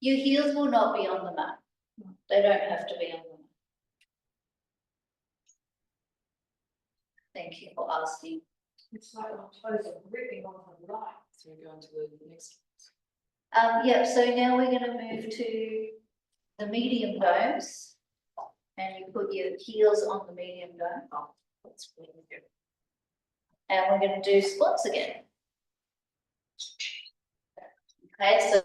Your heels will not be on the mat. They don't have to be on the mat. Thank you for asking. It's like I'm supposed to ripping off the right. So we go on to the next. Yeah, so now we're going to move to the medium domes. And you put your heels on the medium dome. Oh, that's really good. And we're going to do squats again. Okay, so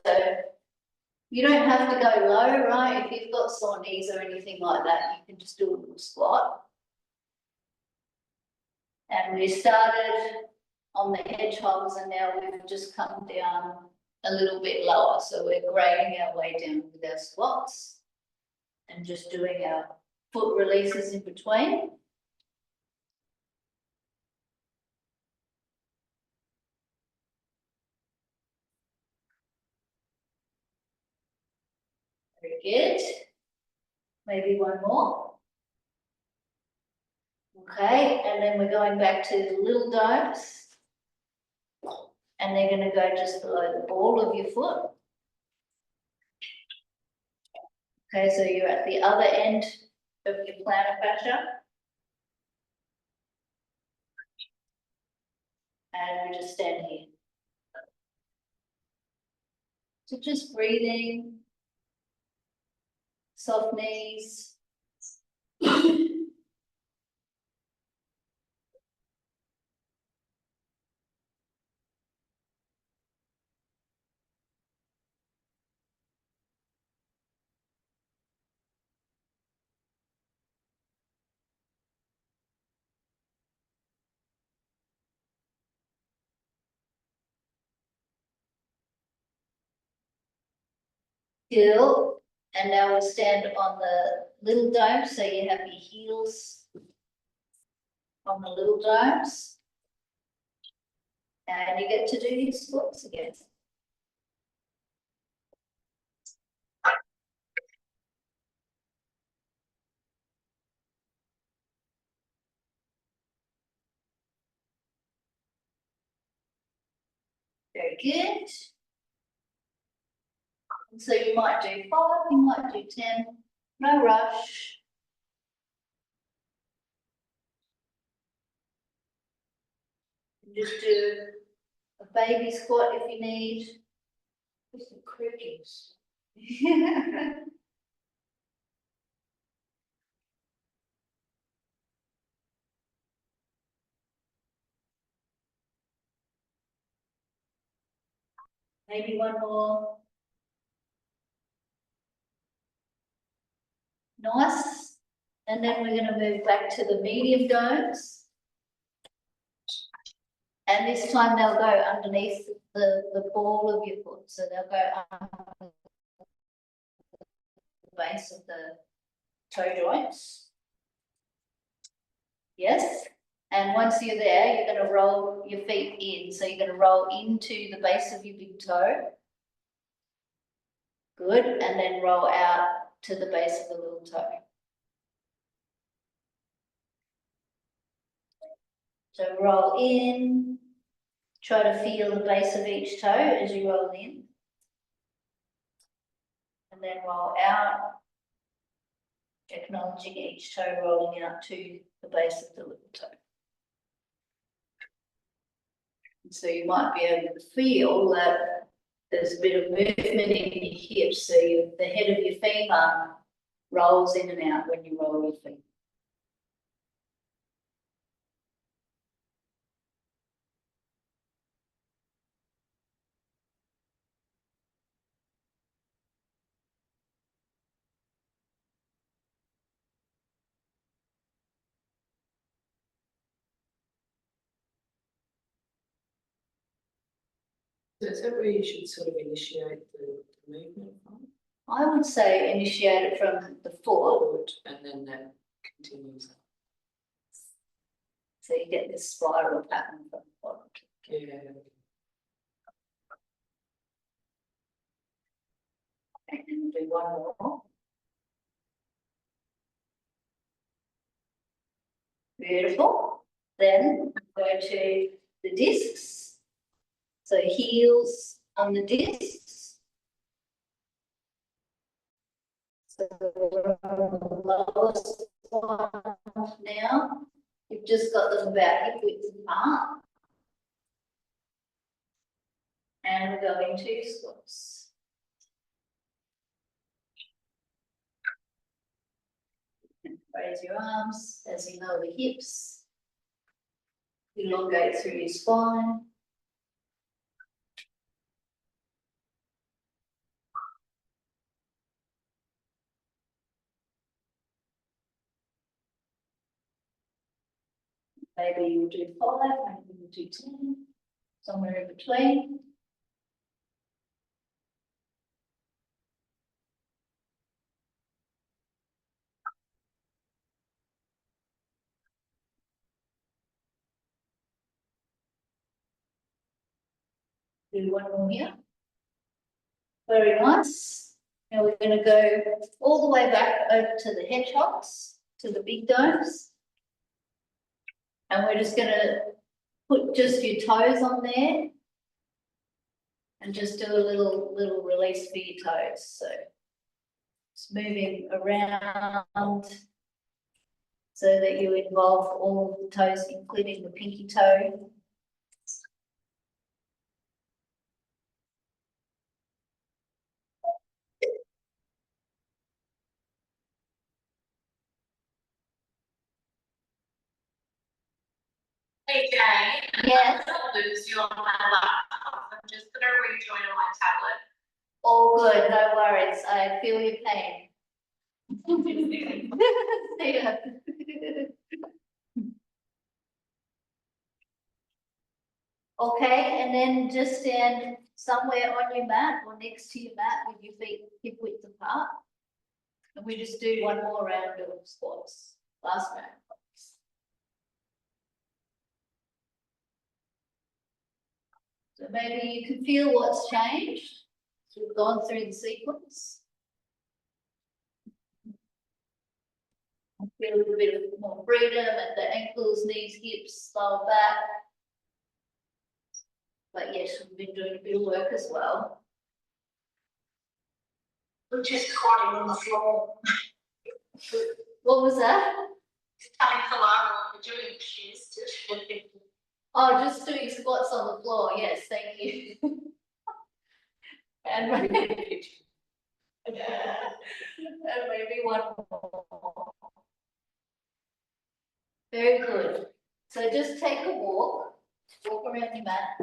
you don't have to go low, right? If you've got sore knees or anything like that, you can just do a little squat. And we started on the hedgehogs and now we've just come down a little bit lower. So we're grading our way down with our squats and just doing our foot releases in between. Very good. Maybe one more. Okay, and then we're going back to the little domes. And they're going to go just below the ball of your foot. Okay, so you're at the other end of your plantar fascia. And we just stand here. So just breathing, soft knees. Good. And now we'll stand on the little dome. So you have your heels on the little domes. And you get to do your squats again. Very good. So you might do 5, you might do 10, no rush. Just do a baby squat if you need. Just the crickets. Maybe one more. Nice. And then we're going to move back to the medium domes. And this time they'll go underneath the ball of your foot. So they'll go under the base of the toe joints. Yes. And once you're there, you're going to roll your feet in. So you're going to roll into the base of your big toe. Good. And then roll out to the base of the little toe. So roll in. Try to feel the base of each toe as you roll in. And then roll out. Acknowledging each toe rolling out to the base of the little toe. And so you might be able to feel that there's a bit of movement in your hips. So the head of your femur rolls in and out when you roll your feet. So is that where you should sort of initiate the movement from? I would say initiate it from the foot. Forward, and then that continues. So you get this spiral pattern from the bottom. Yeah. And do one more. Beautiful. Then go to the discs. So heels on the discs. So we're on the lowest one now. You've just got them about hip width apart. And we're going to squats. Raise your arms as you lower the hips. Elongate through your spine. Maybe you'll do 5, maybe you'll do 10, somewhere in between. Do one more here. Very nice. Now we're going to go all the way back over to the hedgehogs, to the big domes. And we're just going to put just your toes on there. And just do a little release for your toes. So just moving around so that you involve all of the toes, including the pinky toe. Hey Jane. Yes. I'm gonna lose you on my laptop. I'm just gonna rejoin on my tablet. All good, no worries. I feel your pain. See ya. Okay, and then just stand somewhere on your mat or next to your mat with your feet hip width apart. And we just do one more round of squats. Last round. So maybe you can feel what's changed. We've gone through the sequence. Feel a little bit of more freedom at the ankles, knees, hips, lower back. But yes, we've been doing a bit of work as well. We're just squatting on the floor. What was that? Just telling Kalara what we're doing. She's just Oh, just doing squats on the floor. Yes, thank you. And maybe, and maybe one more. Very good. So just take a walk around your mat.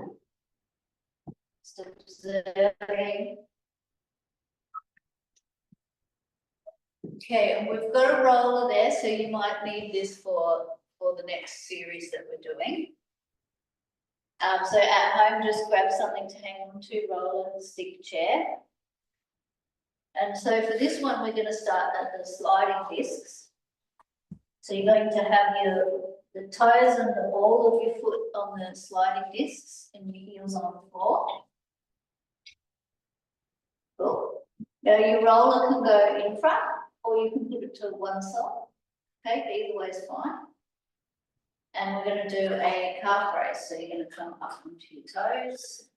Just observing. Okay, and we've got a roller there, so you might need this for the next series that we're doing. So at home, just grab something to hang on to, roller, stick chair. And so for this one, we're going to start at the sliding discs. So you're going to have the toes and the ball of your foot on the sliding discs and your heels on the floor. Cool. Now your roller can go in front or you can put it to one side. Okay, either way is fine. And we're going to do a calf raise. So you're going to come up onto your toes,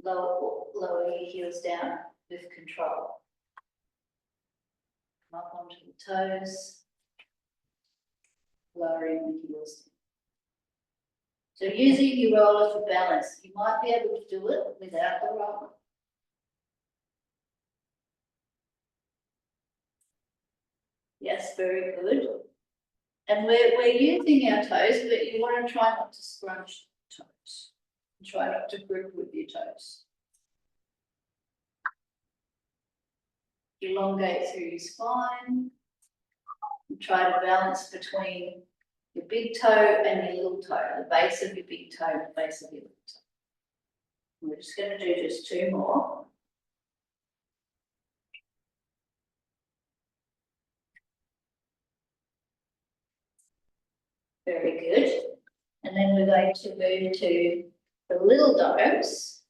lower your heels down with control. Come up onto the toes, lowering the heels. So using your roller for balance, you might be able to do it without the roller. Yes, very good. And we're using our toes, but you want to try not to scrunch toes. Try not to grip with your toes. Elongate through your spine. And try to balance between your big toe and your little toe, the base of your big toe and the base of your little toe. And we're just going to do just 2 more. Very good. And then we're going to move to the little domes.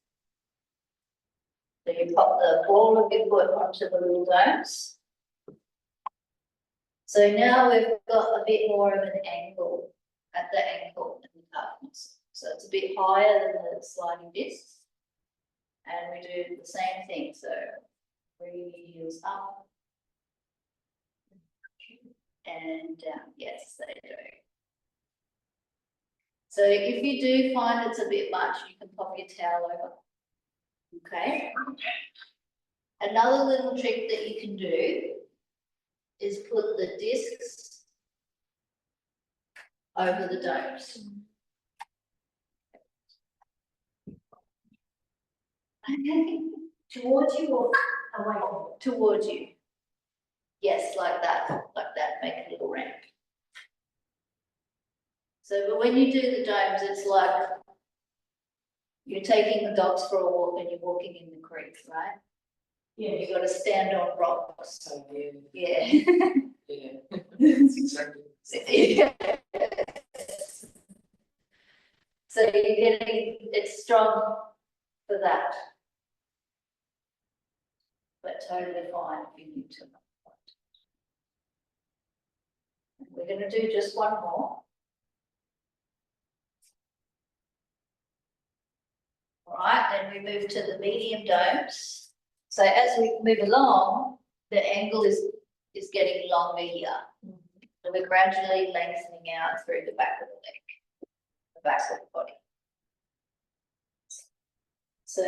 So you pop the ball of your foot onto the little domes. So now we've got a bit more of an angle at the ankle and the calf muscle. So it's a bit higher than the sliding discs. And we do the same thing, so 3 heels up. And down, yes, they do. So if you do find it's a bit much, you can pop your towel over. Okay? Another little trick that you can do is put the discs over the domes. Towards you or away from you? Towards you. Yes, like that, make a little ramp. So, but when you do the domes, it's like you're taking the dogs for a walk and you're walking in the creek, right? Yeah. You've got to stand on rocks. So, yeah, Yeah. yeah. That's exactly. Yes. So you're getting, it's strong for that. But totally fine if you need to. We're going to do just one more. All right, then we move to the medium domes. So as we move along, the angle is getting longer here. So we're gradually lengthening out through the back of the leg, the back of the body. So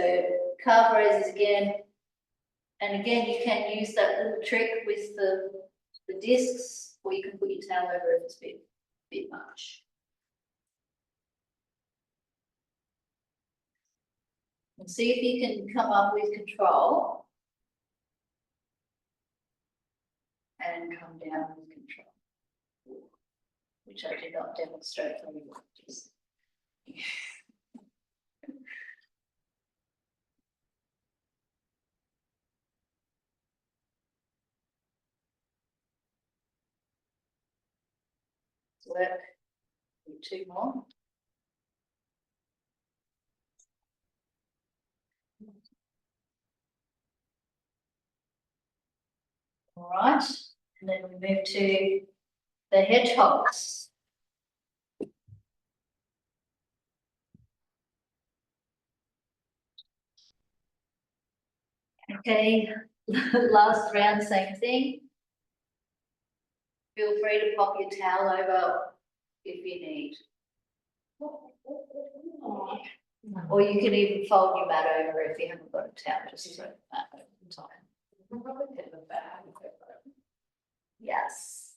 calf raises again. And again, you can use that little trick with the discs, or you can put your towel over if it's a bit much. And see if you can come up with control. And come down with control. Which I did not demonstrate for you. Just work. Do 2 more. All right, and then we move to the hedgehogs. Okay, last round, same thing. Feel free to pop your towel over if you need. Or you can even fold your mat over if you haven't got a towel, just throw that over the top. Yes.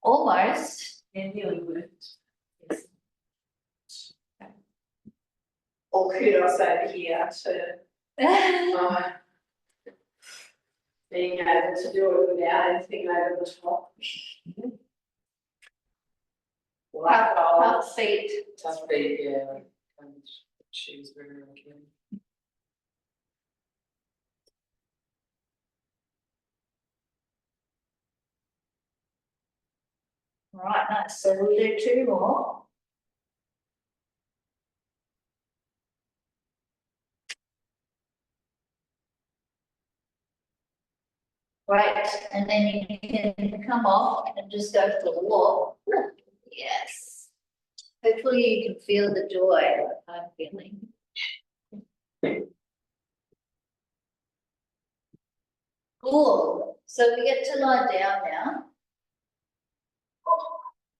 Almost. Yeah, nearly worked. Yes. Or kudos over here to being able to do it without anything over the top. Half feet. Tough beat, yeah. Shoes wherever I can. All right, nice. So we'll do 2 more. Right, and then you can come off and just go for the walk. Yes. Hopefully you can feel the joy I'm feeling. Cool. So we get to lie down now.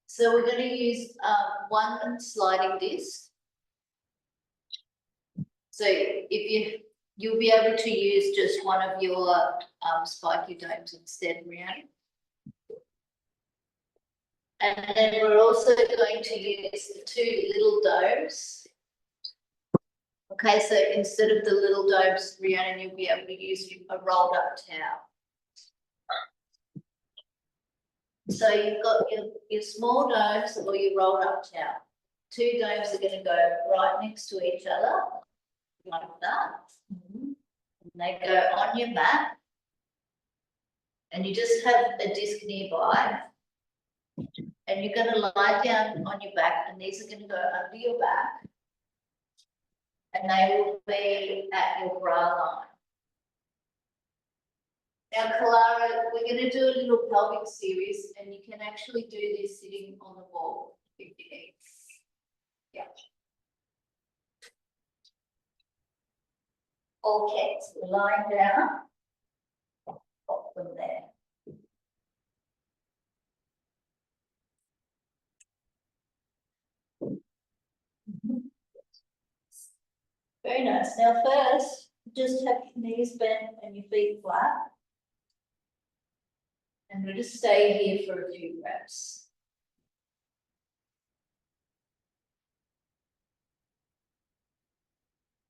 So we're going to use 1 sliding disc. So if you'll be able to use just one of your spiky domes instead, Rihanna. And then we're also going to use the 2 little domes. Okay, so instead of the little domes, Rhiannon, you'll be able to use a rolled up towel. So you've got your small domes or your rolled up towel. 2 domes are going to go right next to each other, like that. And they go on your mat. And you just have a disc nearby. And you're going to lie down on your back, and these are going to go under your back. And they will be at your bra line. Now, Clara, we're going to do a little pelvic series, and you can actually do this sitting on the wall if you need. Okay, so we're lying down. Pop them there. Very nice. Now first, just have your knees bent and your feet flat. And we'll just stay here for a few reps.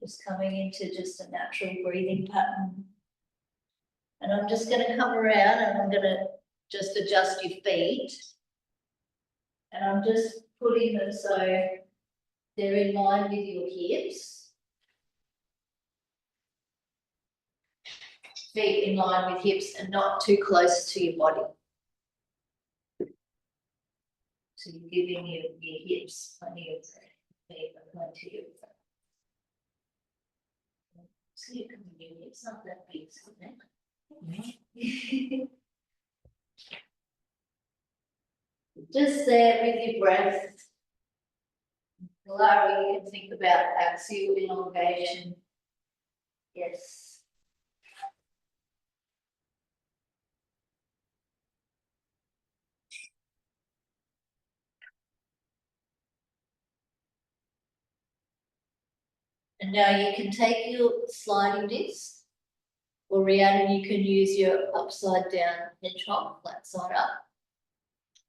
Just coming into just a natural breathing pattern. And I'm just gonna come around and I'm gonna just adjust your feet. And I'm just putting them so they're in line with your hips. Feet in line with hips and not too close to your body. So you're giving your hips plenty of plenty of. So you can do it, it's not that big, isn't it? Just there with your breath. Larry, you can think about axial elongation. Yes. And now you can take your sliding disc, or Rhiannon, you can use your upside down hedgehog, flat side up.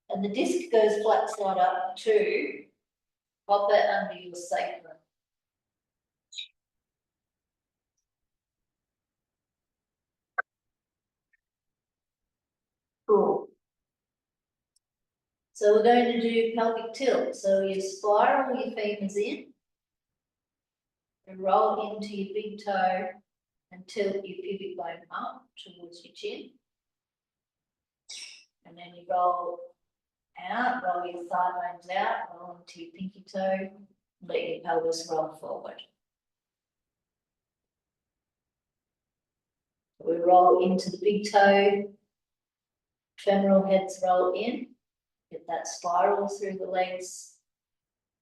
And the disc goes flat side up too. Pop it under your sacrum. Cool. So we're going to do pelvic tilt. So you spiral your femurs in. And roll into your big toe and tilt your pubic bone up towards your chin. And then you roll out, roll your thigh bones out, roll into your pinky toe, let your pelvis roll forward. We roll into the big toe, femoral heads roll in, get that spiral through the legs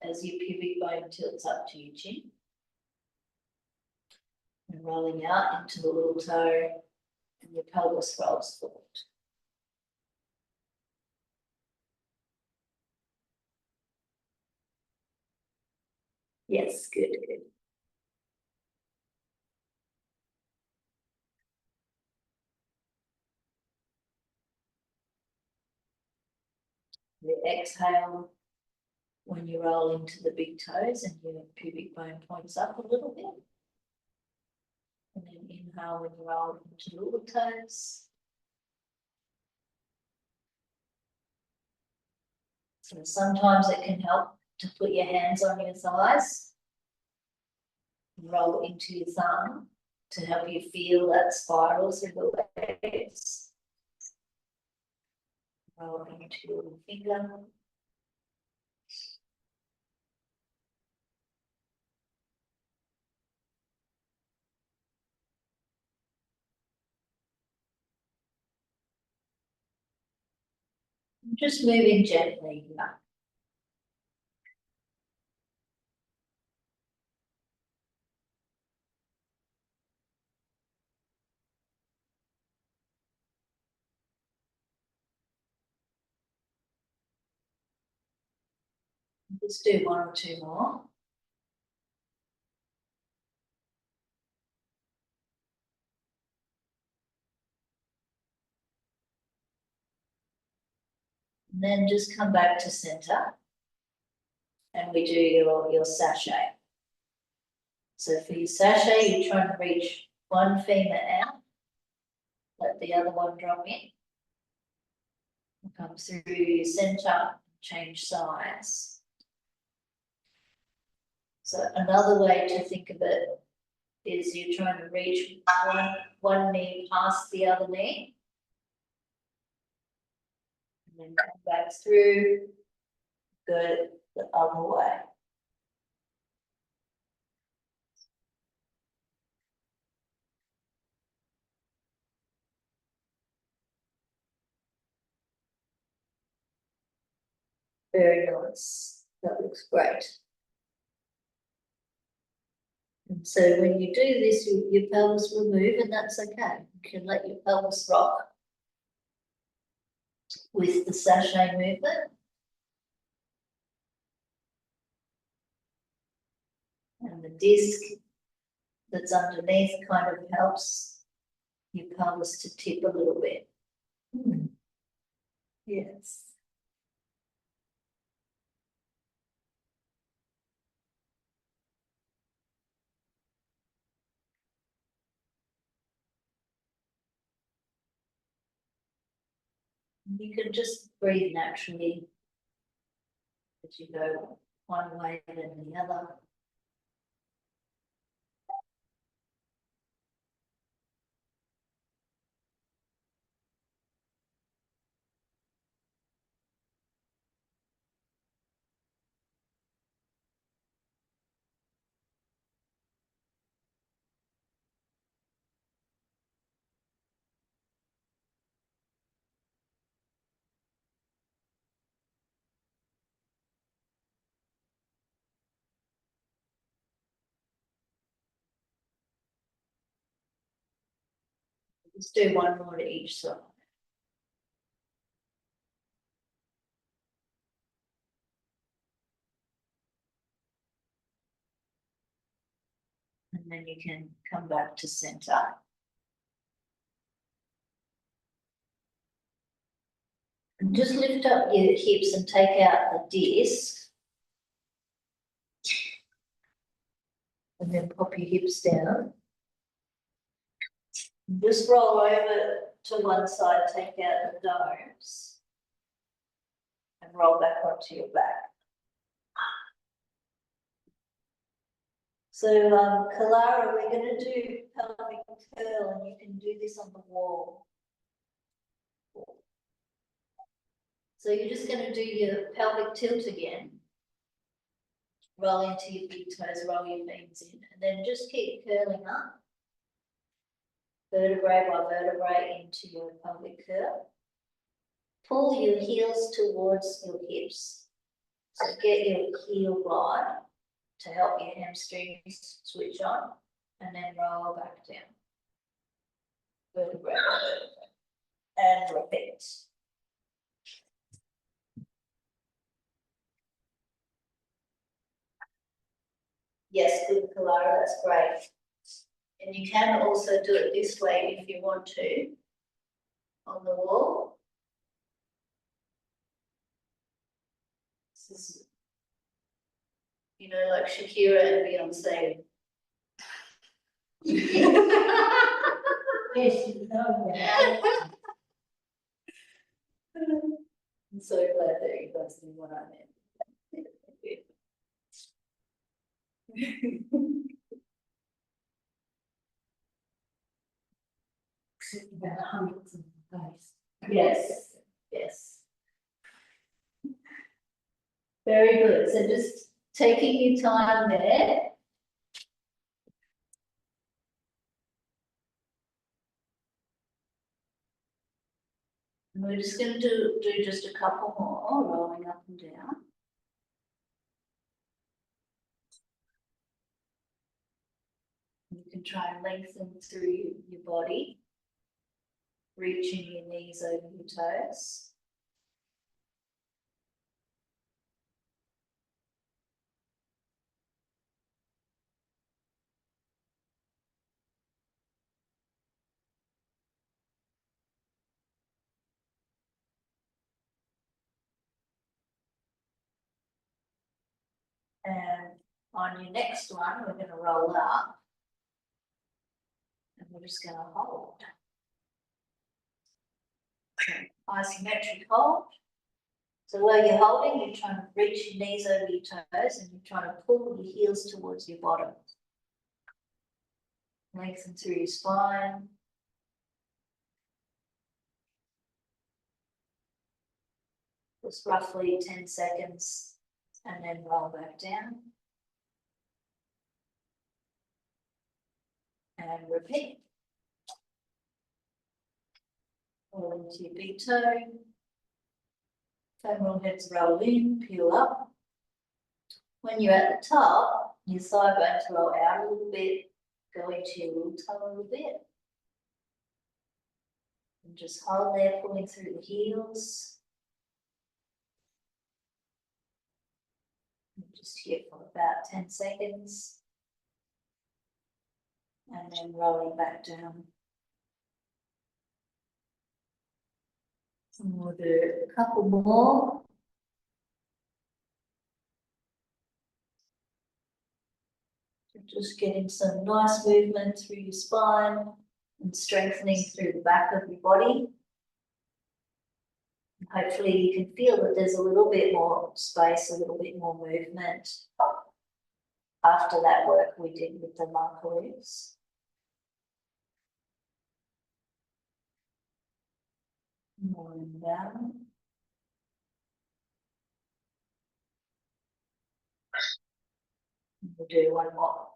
as your pubic bone tilts up to your chin. And rolling out into the little toe and your pelvis rolls forward. Yes, good, good. You exhale when you roll into the big toes and your pubic bone points up a little bit. And then inhale when you roll into the little toes. So sometimes it can help to put your hands on your thighs. Roll into your thumb to help you feel that spiral through the legs. Roll into your finger. Just moving gently here. Let's do one or two more. And then just come back to center. And we do your sachet. So for your sachet, you're trying to reach one femur out. Let the other one drop in. Come through your center, change sides. So another way to think of it is you're trying to reach one knee past the other knee. And then come back through, go the other way. Very nice. That looks great. And so when you do this, your pelvis will move, and that's okay. You can let your pelvis rock with the sachet movement. And the disc that's underneath kind of helps your pelvis to tip a little bit. Yes. You can just breathe naturally as you go one way then the other. Let's do one more to each side. And then you can come back to center. And just lift up your hips and take out the disc. And then pop your hips down. Just roll over to one side, take out the domes. And roll back onto your back. So, Kalara, we're going to do pelvic curl, and you can do this on the wall. So you're just going to do your pelvic tilt again. Roll into your big toes, roll your knees in, and then just keep curling up. Vertebrae by vertebrae into your pelvic curl. Pull your heels towards your hips. So get your heel glide to help your hamstrings switch on, and then roll back down. Vertebrae by vertebrae. And repeat. Yes, good, Kalara, that's great. And you can also do it this way if you want to, on the wall. This is, you know, like Shakira and Beyonce. Yes, you know that. I'm so glad that you guys knew what I meant. About hundreds of days. Yes, yes. Very good. So just taking your time there. And we're just going to do just a couple more, rolling up and down. You can try and lengthen through your body, reaching your knees over your toes. And on your next one, we're going to roll up. And we're just going to hold. Isometric hold. So while you're holding, you're trying to reach your knees over your toes, and you're trying to pull your heels towards your bottom. Lengthen through your spine. Just roughly 10 seconds, and then roll back down. And repeat. Roll into your big toe. Femoral heads roll in, peel up. When you're at the top, Your thigh bone throw out a little bit, go into your little toe a little bit. And just hold there, pulling through the heels. And just here for about 10 seconds. And then rolling back down. And we'll do a couple more. Just getting some nice movement through your spine and strengthening through the back of your body. And hopefully you can feel that there's a little bit more space, a little bit more movement after that work we did with the Makarlus. More and down. We'll do one more.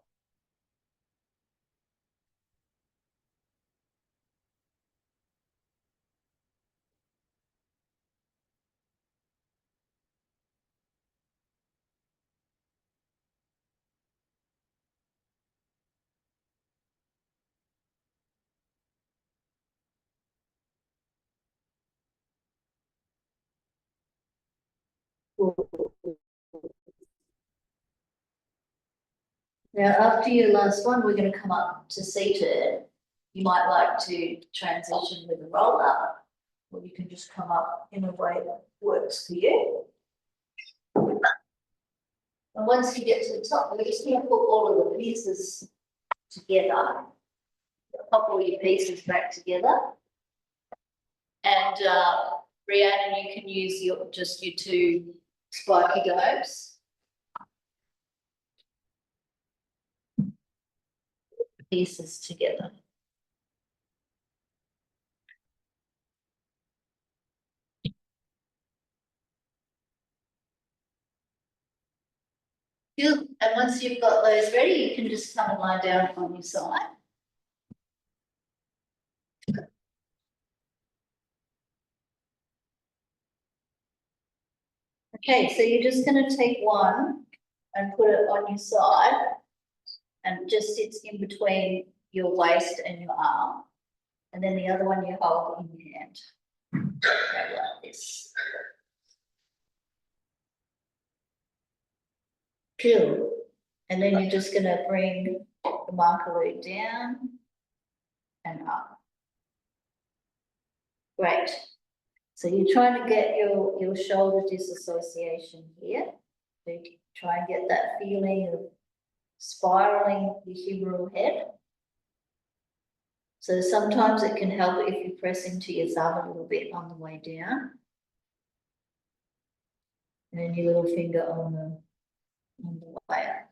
Now, after your last one, we're going to come up to seated. You might like to transition with a roll up, or you can just come up in a way that works for you. And once you get to the top, we're just going to put all of the pieces together. Pop all your pieces back together. And Rhiannon, you can use your two spiky globes. Pieces together. Good. And once you've got those ready, you can just come and lie down on your side. Okay, so you're just going to take one and put it on your side, and it just sits in between your waist and your arm, and then the other one you hold in your hand. Okay, like this. Cool. And then you're just going to bring the Makarlu down and up. Great. So you're trying to get your shoulder disassociation here. So you can try and get that feeling of spiraling your humeral head. So sometimes it can help if you press into your thumb a little bit on the way down. And then your little finger on the way up.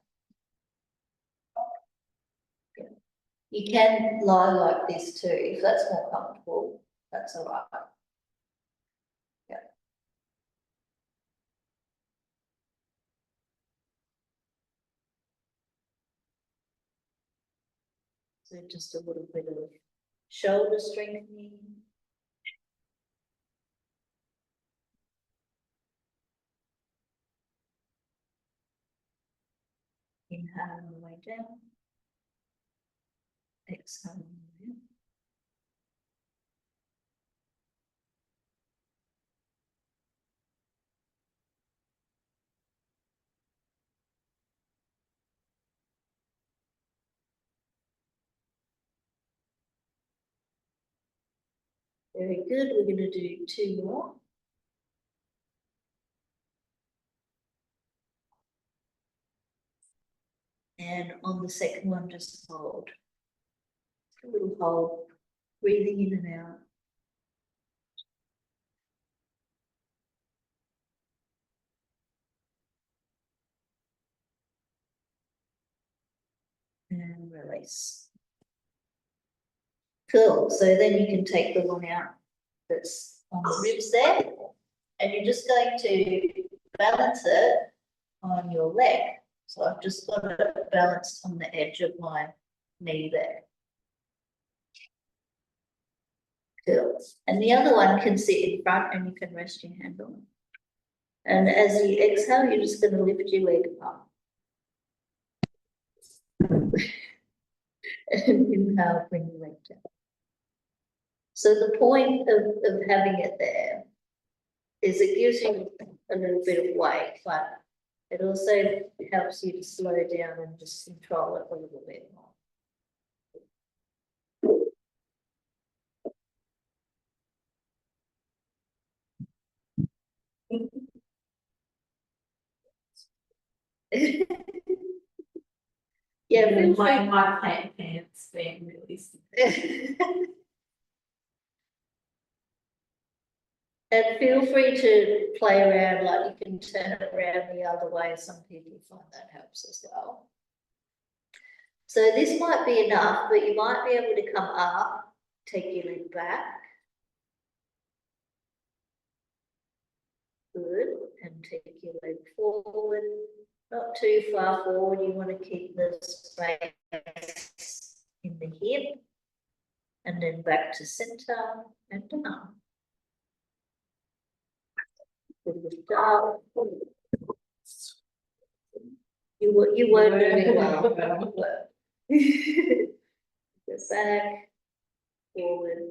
You can lie like this too, if that's more comfortable, that's all right. Yeah. So just a little bit of shoulder strengthening. Inhale on the way down. Exhale on the way up. Very good. We're going to do two more. And on the second one, just hold. A little hold, breathing in and out. And release. Cool. So then you can take the one out that's on the ribs there, and you're just going to balance it on your leg. So I've just got it balanced on the edge of my knee there. Cool. And the other one can sit in front and you can rest your hand on it. And as you exhale, you're just going to lift your leg up. And inhale, bring your leg down. So the point of having it there is it gives you a little bit of weight, but it also helps you to slow down and just control it a little bit more. Yeah, feel free. My plant pants being released. And feel free to play around, like you can turn it around the other way. Some people find that helps as well. So this might be enough, but you might be able to come up, take your leg back. Good, and take your leg forward, not too far forward. You want to keep the space in the hip, and then back to center and down. Down. You weren't doing well. Go back, forward,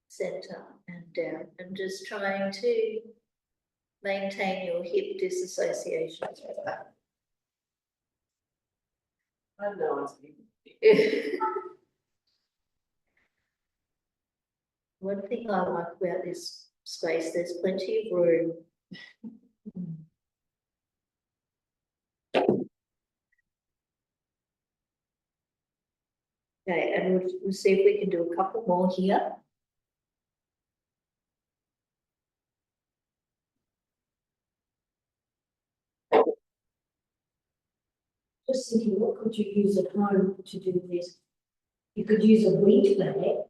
center and down, and just trying to maintain your hip disassociation. I know it's. One thing I like about this space, there's plenty of room. Okay, and we'll see if we can do a couple more here. Just thinking, what could you use at home to do this? You could use a wheat bag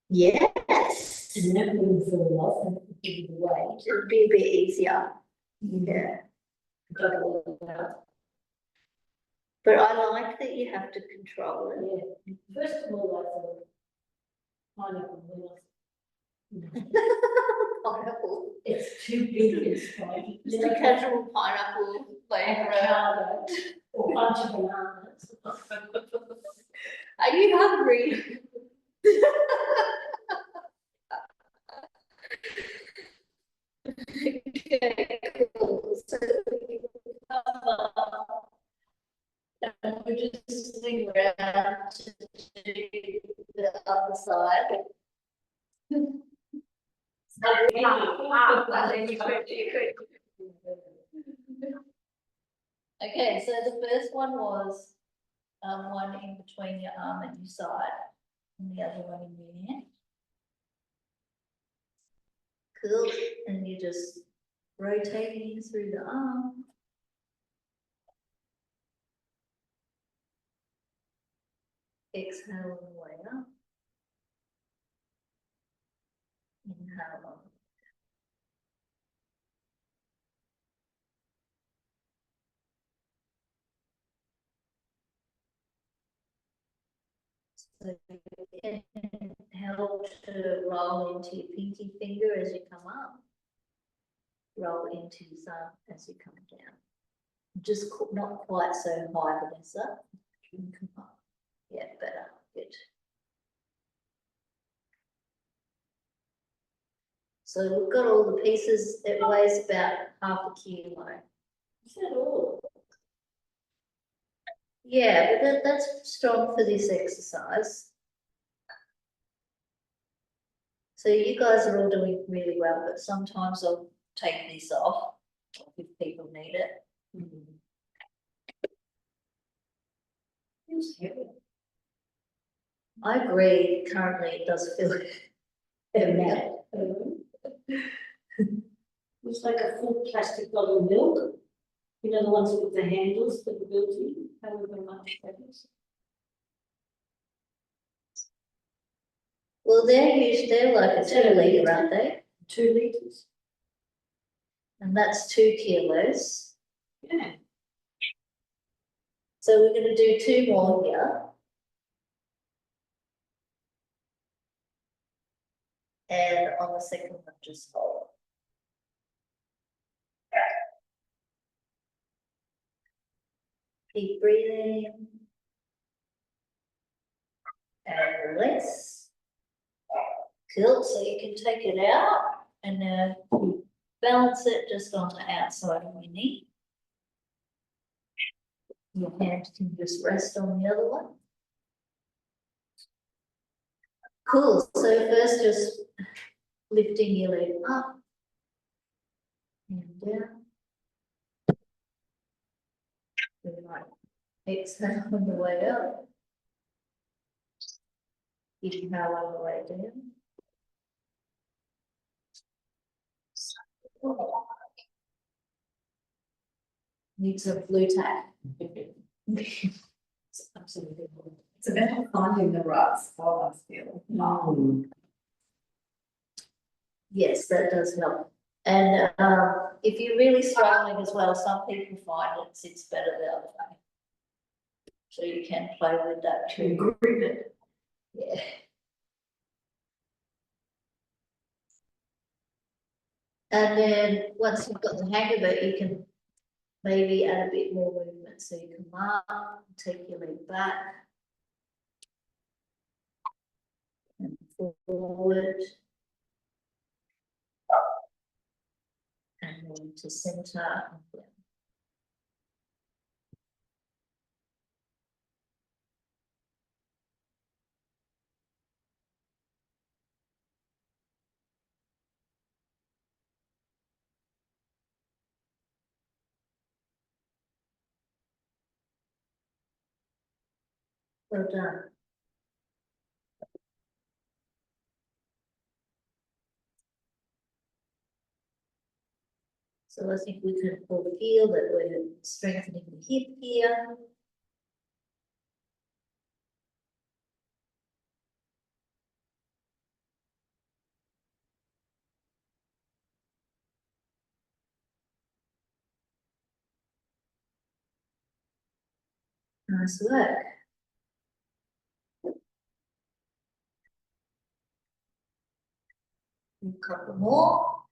Yes, and that wouldn't fall off and give you the weight. it'll be a bit easier. Yeah, but I like that you have to control it. Yeah, first of all, I thought pineapple when Pineapple. it's too big and spiky. Just a casual pineapple flavor. Avocado or a bunch of bananas. Are you hungry? Okay, cool. So we come up and we're just sitting around to do the other side. Okay, so the first one was one in between your arm and your side, and the other one in your hand. Cool, and you're just rotating through the arm. Exhale on the way up. Inhale on. So you can help to roll into your pinky finger as you come up. Roll into your thumb as you come down. Just not quite so high, Vanessa. You can come up. Yeah, better. Good. So we've got all the pieces. It weighs about half a kilo. Is that all? Yeah, but that's strong for this exercise. So you guys are all doing really well, but sometimes I'll take this off if people need it. Feels heavy. I agree, currently it does feel heavy. It's like a full plastic bottle of milk. You know, the ones with the handles that are built in, however much that is. Well, they're like a 2 litre, aren't they? 2 litres. And that's 2 kilos. Yeah. So we're going to do 2 more here. And on the second one, just hold. Keep breathing. And release. Cool, so you can take it out and balance it just on the outside of your knee. Your hand can just rest on the other one. Cool, so first just lifting your leg up and down. We might exhale on the way up. Inhale on the way down. Need some blue tack. Absolutely. It's about finding the right spot, I feel. Yes, that does help. And if you're really struggling as well, some people find it sits better the other way. So you can play with that too. Group it. Yeah. And then once you've got the hang of it, you can maybe add a bit more movement. So you come up, take your leg back. And forward. And then to center. Well done. So I think we can all feel that we're strengthening the hip here. Nice work. A couple more.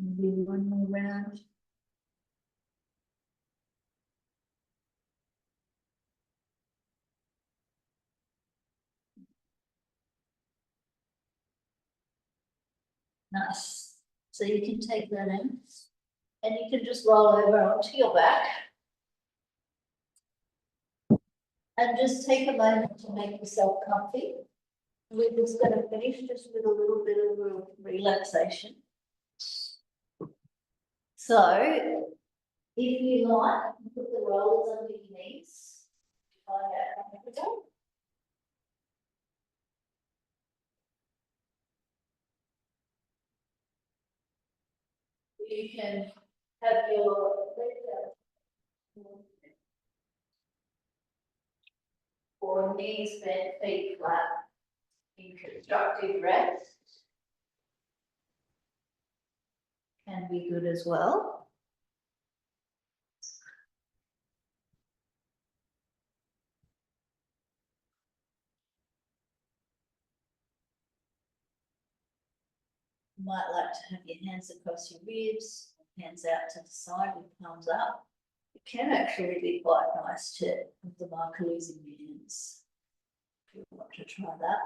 Maybe one more round. Nice. So you can take that in and you can just roll over onto your back. And just take a moment to make yourself comfy. We're just going to finish just with a little bit of a relaxation. So, if you like, put the rollers under your knees. Find out comfortable. You can have your or knees bent, feet flat in constructive rest. Can be good as well. You might like to have your hands across your ribs, hands out to the side with palms up. It can actually be quite nice to have the Makarlu in your hands. If you want to try that.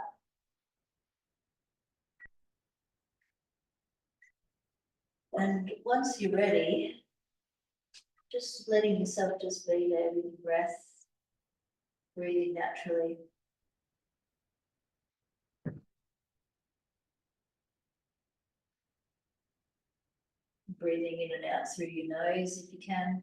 And once you're ready, just letting yourself just be there with your breath, breathing naturally. Breathing in and out through your nose if you can.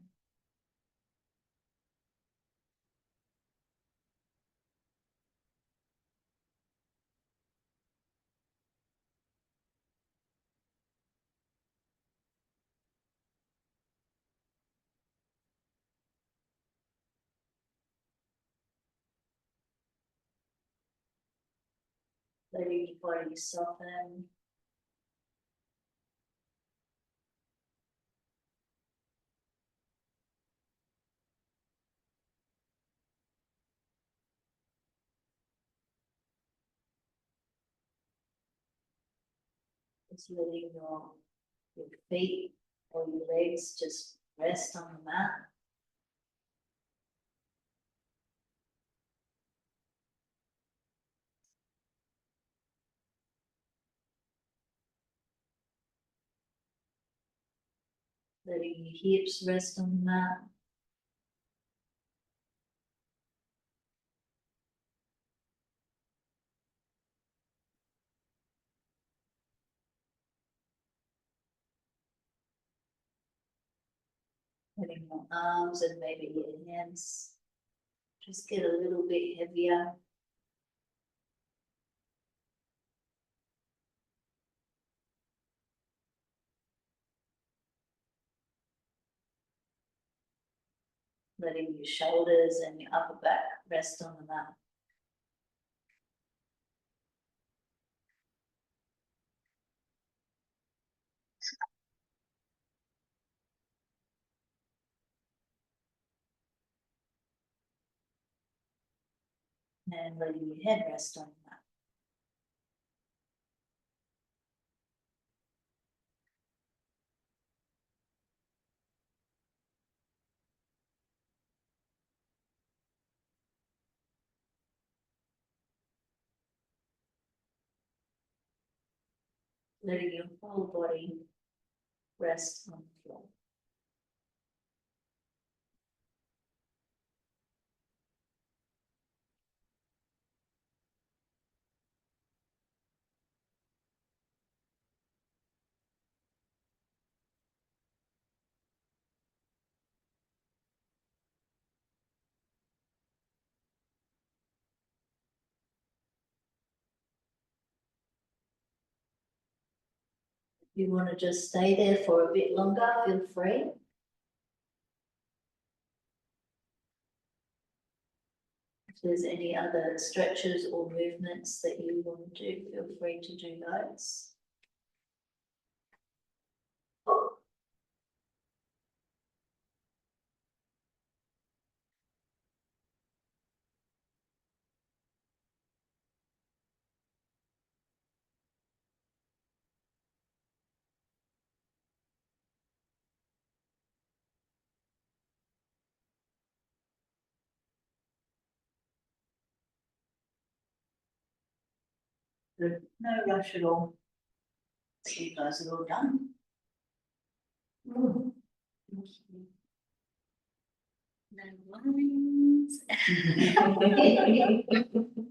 Letting your body soften. Just letting your feet or your legs just rest on the mat. Letting your hips rest on the mat. Letting your arms and maybe your hands just get a little bit heavier. Letting your shoulders and your upper back rest on the mat. And letting your head rest on the mat. Letting your whole body rest on the floor. If you want to just stay there for a bit longer, feel free. If there's any other stretches or movements that you want to do, feel free to do those. Good, no rush at all. So you guys are all done. Thank you. No worries.